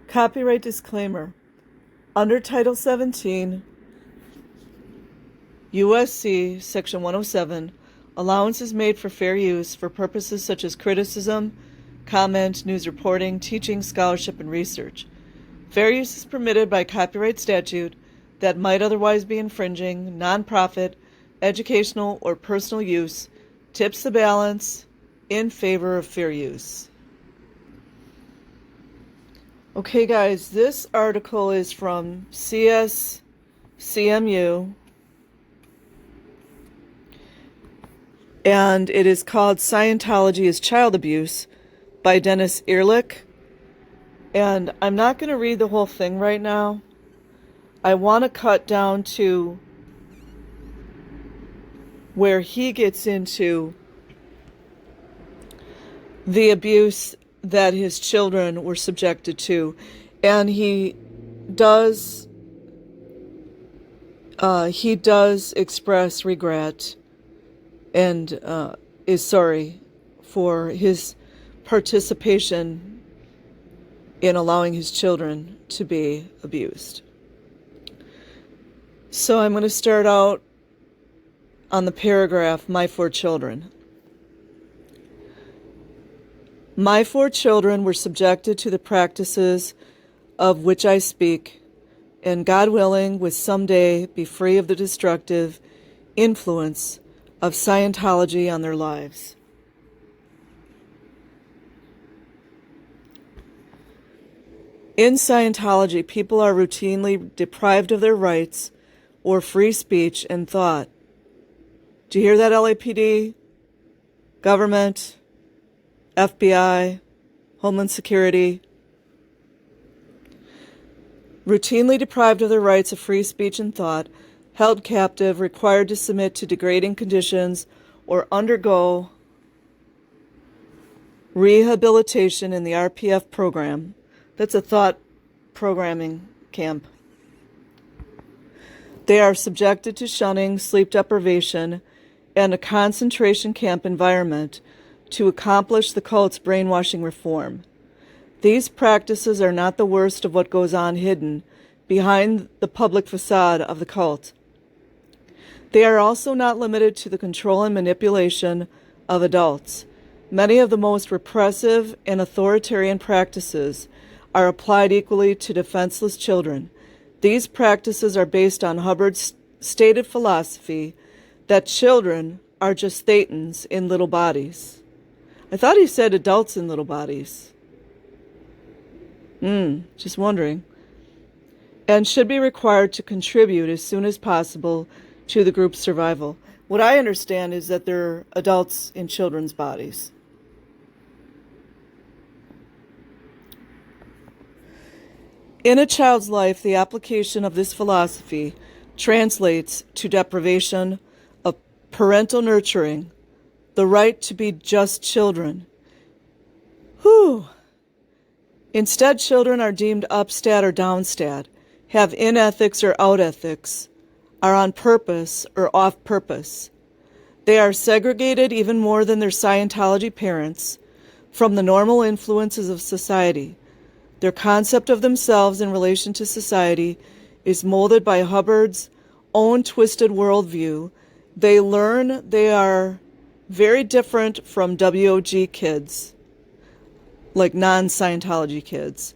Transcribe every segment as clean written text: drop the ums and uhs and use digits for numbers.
Copyright disclaimer. Under Title 17, USC Section 107, allowance is made for fair use for purposes such as criticism, comment, news reporting, teaching, scholarship, and research. Fair use is permitted by copyright statute that might otherwise be infringing. Nonprofit, educational, or personal use tips the balance in favor of fair use. Okay, guys, this article is from CSCMU, and it is called Scientology is Child Abuse by Dennis Erlich. And I'm not going to read the whole thing right now. I want to cut down to where he gets into the abuse that his children were subjected to. And he does express regret and is sorry for his participation in allowing his children to be abused. So I'm going to start out on the paragraph, My 4 children. My 4 children were subjected to the practices of which I speak, and God willing, will someday be free of the destructive influence of Scientology on their lives. In Scientology, people are routinely deprived of their rights or free speech and thought. Do you hear that, LAPD? Government, FBI, Homeland Security? Routinely deprived of their rights of free speech and thought, held captive, required to submit to degrading conditions or undergo rehabilitation in the RPF program. That's a thought programming camp. They are subjected to shunning, sleep deprivation, and a concentration camp environment to accomplish the cult's brainwashing reform. These practices are not the worst of what goes on hidden behind the public facade of the cult. They are also not limited to the control and manipulation of adults. Many of the most repressive and authoritarian practices are applied equally to defenseless children. These practices are based on Hubbard's stated philosophy that children are just thetans in little bodies. I thought he said adults in little bodies. Just wondering. And should be required to contribute as soon as possible to the group's survival. What I understand is that they're adults in children's bodies. In a child's life, the application of this philosophy translates to deprivation of parental nurturing, the right to be just children. Instead, children are deemed upstat or downstat, have in-ethics or out-ethics, are on purpose or off purpose. They are segregated even more than their Scientology parents from the normal influences of society. Their concept of themselves in relation to society is molded by Hubbard's own twisted worldview. They learn they are very different from WOG kids, like non-Scientology kids.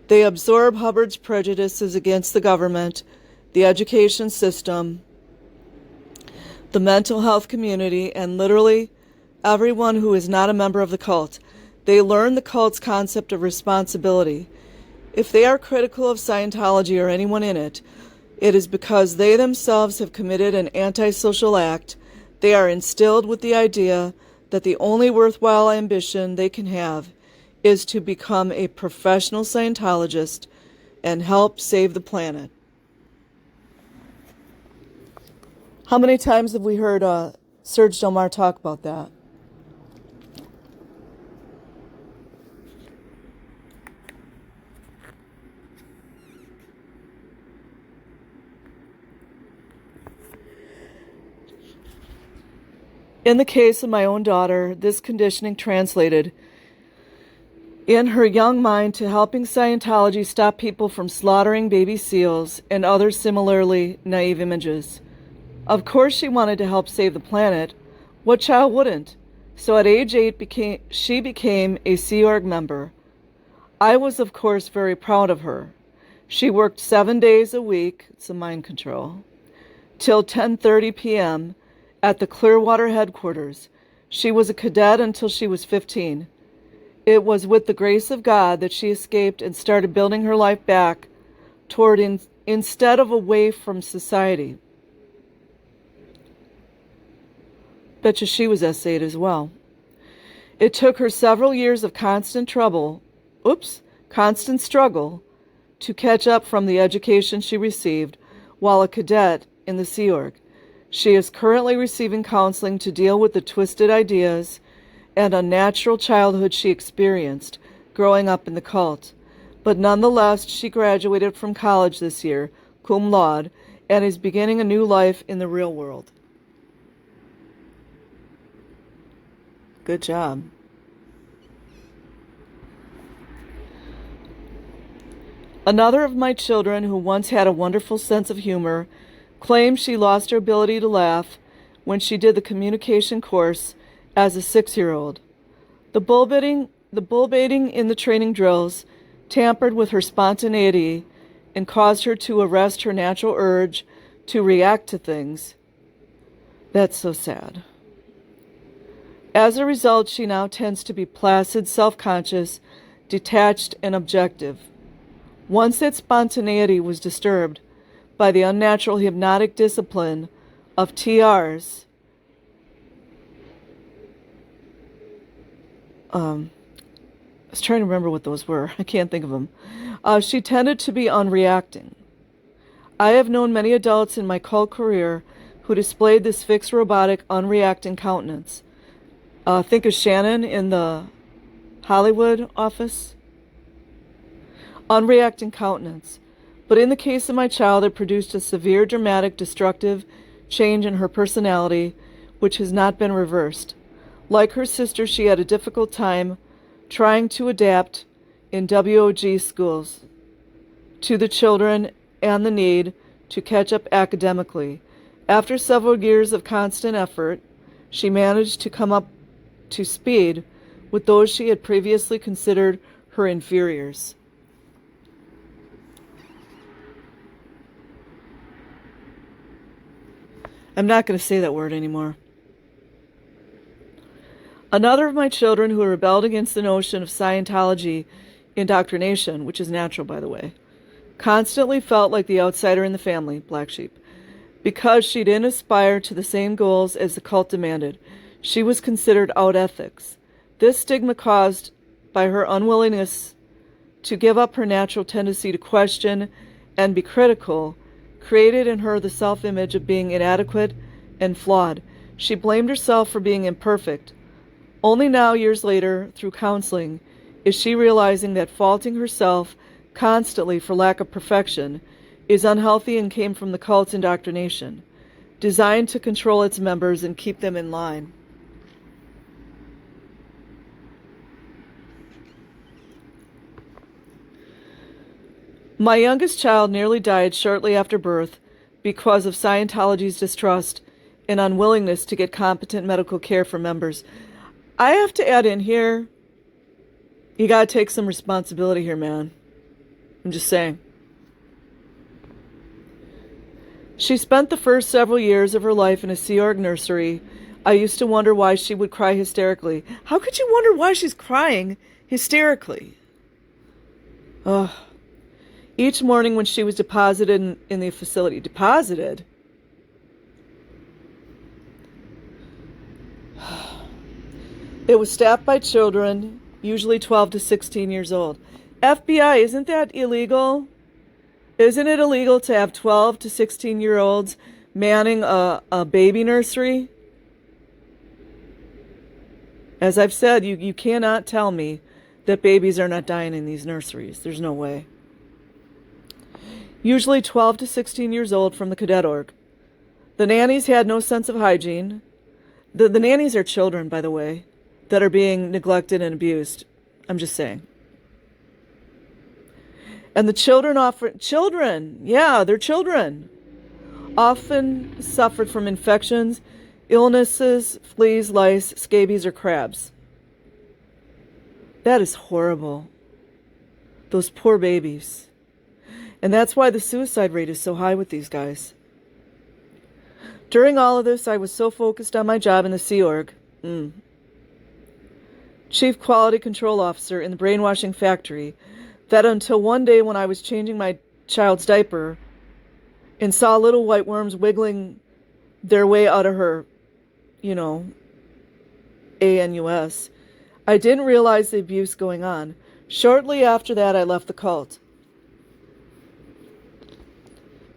They absorb Hubbard's prejudices against the government, the education system, the mental health community, and literally everyone who is not a member of the cult. They learn the cult's concept of responsibility. If they are critical of Scientology or anyone in it, it is because they themselves have committed an antisocial act. They are instilled with the idea that the only worthwhile ambition they can have is to become a professional Scientologist and help save the planet. How many times have we heard Serge Delmar talk about that? In the case of my own daughter, this conditioning translated in her young mind to helping Scientology stop people from slaughtering baby seals and other similarly naive images. Of course she wanted to help save the planet. What child wouldn't? So at age 8, she became a Sea Org member. I was, of course, very proud of her. She worked 7 days a week, it's a mind control, till 10:30 p.m. at the Clearwater headquarters. She was a cadet until she was 15. It was with the grace of God that she escaped and started building her life back toward instead of away from society. Betcha she was S8 as well. It took her several years of constant struggle to catch up from the education she received while a cadet in the Sea Org. She is currently receiving counseling to deal with the twisted ideas and unnatural childhood she experienced growing up in the cult. But nonetheless, she graduated from college this year, cum laude, and is beginning a new life in the real world. Good job. Another of my children, who once had a wonderful sense of humor, claims she lost her ability to laugh when she did the communication course as a 6-year-old. The bull baiting in the training drills tampered with her spontaneity and caused her to arrest her natural urge to react to things. That's so sad. As a result, she now tends to be placid, self-conscious, detached, and objective. Once that spontaneity was disturbed by the unnatural hypnotic discipline of TRs, I was trying to remember what those were. I can't think of them. She tended to be unreacting. I have known many adults in my cult career who displayed this fixed, robotic, unreacting countenance. Think of Shannon in the Hollywood office. Unreacting countenance. But in the case of my child, it produced a severe, dramatic, destructive change in her personality, which has not been reversed. Like her sister, she had a difficult time trying to adapt in WOG schools to the children and the need to catch up academically. After several years of constant effort, she managed to come up to speed with those she had previously considered her inferiors. I'm not going to say that word anymore. Another of my children who rebelled against the notion of Scientology indoctrination, which is natural, by the way, constantly felt like the outsider in the family, black sheep, because she didn't aspire to the same goals as the cult demanded. She was considered out ethics. This stigma, caused by her unwillingness to give up her natural tendency to question and be critical, created in her the self-image of being inadequate and flawed. She blamed herself for being imperfect. Only now, years later, through counseling, is she realizing that faulting herself constantly for lack of perfection is unhealthy and came from the cult's indoctrination, designed to control its members and keep them in line. My youngest child nearly died shortly after birth because of Scientology's distrust and unwillingness to get competent medical care for members. I have to add in here, you gotta take some responsibility here, man. I'm just saying. She spent the first several years of her life in a Sea Org nursery. I used to wonder why she would cry hysterically. How could you wonder why she's crying hysterically? Ugh. Each morning when she was deposited in the facility. Deposited? It was staffed by children, usually 12 to 16 years old. FBI, isn't that illegal? Isn't it illegal to have 12 to 16-year-olds manning a baby nursery? As I've said, you cannot tell me that babies are not dying in these nurseries. There's no way. Usually 12 to 16 years old from the cadet org. The nannies had no sense of hygiene. The nannies are children, by the way, that are being neglected and abused. I'm just saying. And the children, yeah, they're children, often suffered from infections, illnesses, fleas, lice, scabies, or crabs. That is horrible. Those poor babies. And that's why the suicide rate is so high with these guys. During all of this, I was so focused on my job in the Sea Org, Chief Quality Control Officer in the brainwashing factory, that until one day when I was changing my child's diaper and saw little white worms wiggling their way out of her, anus, I didn't realize the abuse going on. Shortly after that, I left the cult.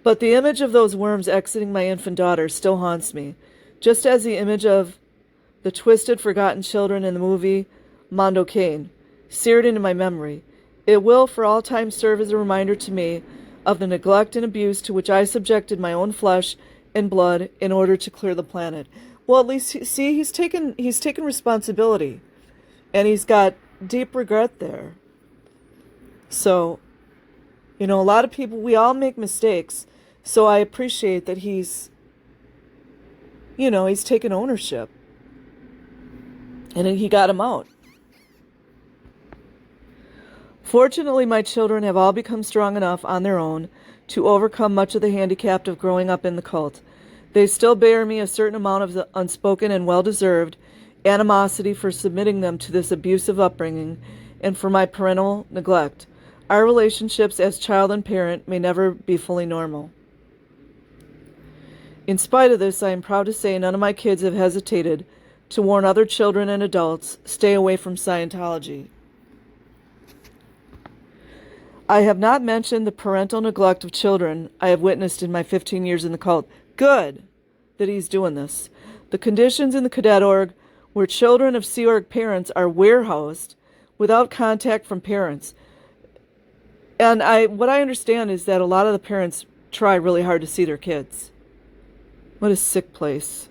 But the image of those worms exiting my infant daughter still haunts me, just as the image of the twisted, forgotten children in the movie Mondo Cane seared into my memory. It will for all time serve as a reminder to me of the neglect and abuse to which I subjected my own flesh and blood in order to clear the planet. Well, at least, see, he's taken responsibility, and he's got deep regret there. So, a lot of people, we all make mistakes, so I appreciate that he's taken ownership, and he got him out. Fortunately, my children have all become strong enough on their own to overcome much of the handicap of growing up in the cult. They still bear me a certain amount of the unspoken and well-deserved animosity for submitting them to this abusive upbringing and for my parental neglect. Our relationships as child and parent may never be fully normal. In spite of this, I am proud to say none of my kids have hesitated to warn other children and adults, stay away from Scientology. I have not mentioned the parental neglect of children I have witnessed in my 15 years in the cult. Good that he's doing this. The conditions in the cadet org where children of Sea Org parents are warehoused without contact from parents. And what I understand is that a lot of the parents try really hard to see their kids. What a sick place.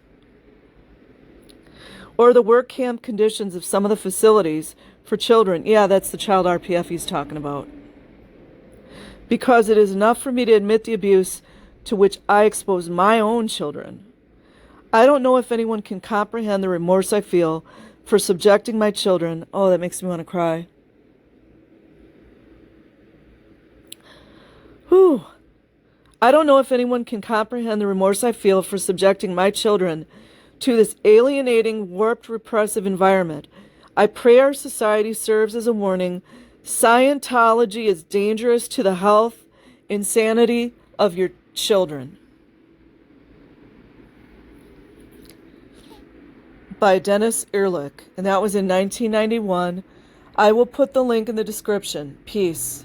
Or the work camp conditions of some of the facilities for children. Yeah, that's the child RPF he's talking about. Because it is enough for me to admit the abuse to which I expose my own children. I don't know if anyone can comprehend the remorse I feel for subjecting my children. Oh, that makes me want to cry. Whew. I don't know if anyone can comprehend the remorse I feel for subjecting my children to this alienating, warped, repressive environment. I pray our society serves as a warning. Scientology is dangerous to the health and sanity of your children. By Dennis Erlich, and that was in 1991. I will put the link in the description. Peace.